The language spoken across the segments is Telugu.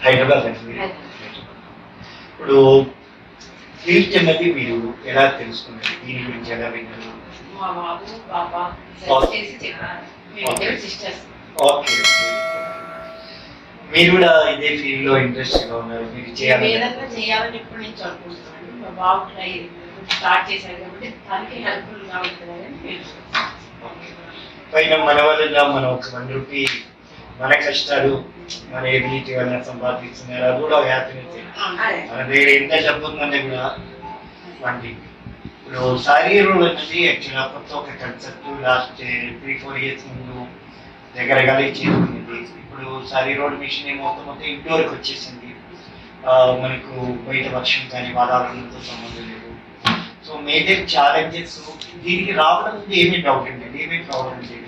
హైదరాబాద్ అండి. ఇప్పుడు ఫీల్డ్ అన్నది మీరు ఎలా తెలుసుకున్నారు, దీని గురించి ఎలా విన్నారు? మా బాబు పాప చేసి చెప్పారు. ఓకే, మీరు కూడా ఇదే ఫీల్డ్ లో ఇంట్రెస్ట్ గా ఉన్నారు, మీరు చేయాలని ఎప్పటి నుంచి అనుకుంటున్నాను. మా బాబు స్టార్ట్ చేశారు కాబట్టి దానికి హెల్ప్ఫుల్ గా ఉంటుందని పైన మన వల్ల మనం ఒక ₹1 మన కష్టాలు మన ఎబిలిటీ వల్ల సంపాదిస్తున్నారు, అది కూడా హ్యాపీనెస్. మన దగ్గర ఎంత డబ్బు ఉందంటే కూడా వంటి ఇప్పుడు సారీ రోడ్ అనేది యాక్చువల్గా కొత్త ఒక కన్సెప్ట్ లాస్ట్ 3-4 years ముందు దగ్గర చేసుకునేది. ఇప్పుడు సారీ రోడ్ మిషన్ మొత్తం ఇండోర్కి వచ్చేసింది. మనకు బయట వర్షం కానీ వాతావరణంతో సంబంధం లేదు. సో మేజర్ ఛాలెంజెస్ దీనికి రావడం ముందు ఏమీ డౌట్ ఉండేది, ఏమీ ప్రాబ్లం ఉండేది?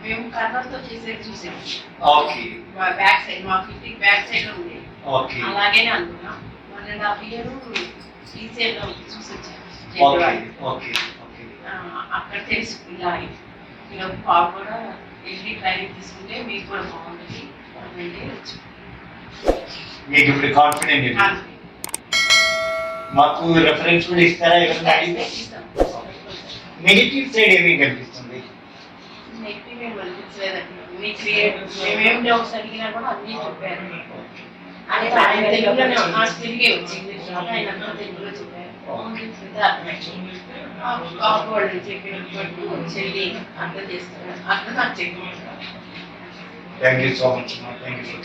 మేము కర్రతో చేసేది చూసాము. ఓకే, బ్యాక్ సైడ్ మా ఫిట్టింగ్ బ్యాక్ సైడ్ ఉంది. ఓకే, అలాగేనే అనుకున్నాం. 1.5 years ఈ సైడ్ లో చూసి అక్కడ తెలుసు ఇలా బాబు కూడా వెళ్ళి ట్రైనింగ్ తీసుకుంటే మీకు కూడా బాగుంటుంది. మీకు ఇప్పుడు కాన్ఫిడెంట్ మాకు రెఫరెన్స్ కూడా ఇస్తారా? నెగిటివ్ సైడ్ ఏమీ కనిపిస్తుంది? నెగిటివ్ ఏం కనిపించలేదండి. మేమేం డౌట్స్ అడిగినా కూడా అన్నీ చెప్పారు. ఆయన తెలుగులోనే తిరిగే వచ్చింది, ఆయన తెలుగులో చెప్పారు. బాబు వాళ్ళు చెప్పినట్టు చెల్లి అర్థం చేస్తున్నారు, అర్థం నాకు చెప్పారు. Thank you so much. Thank you.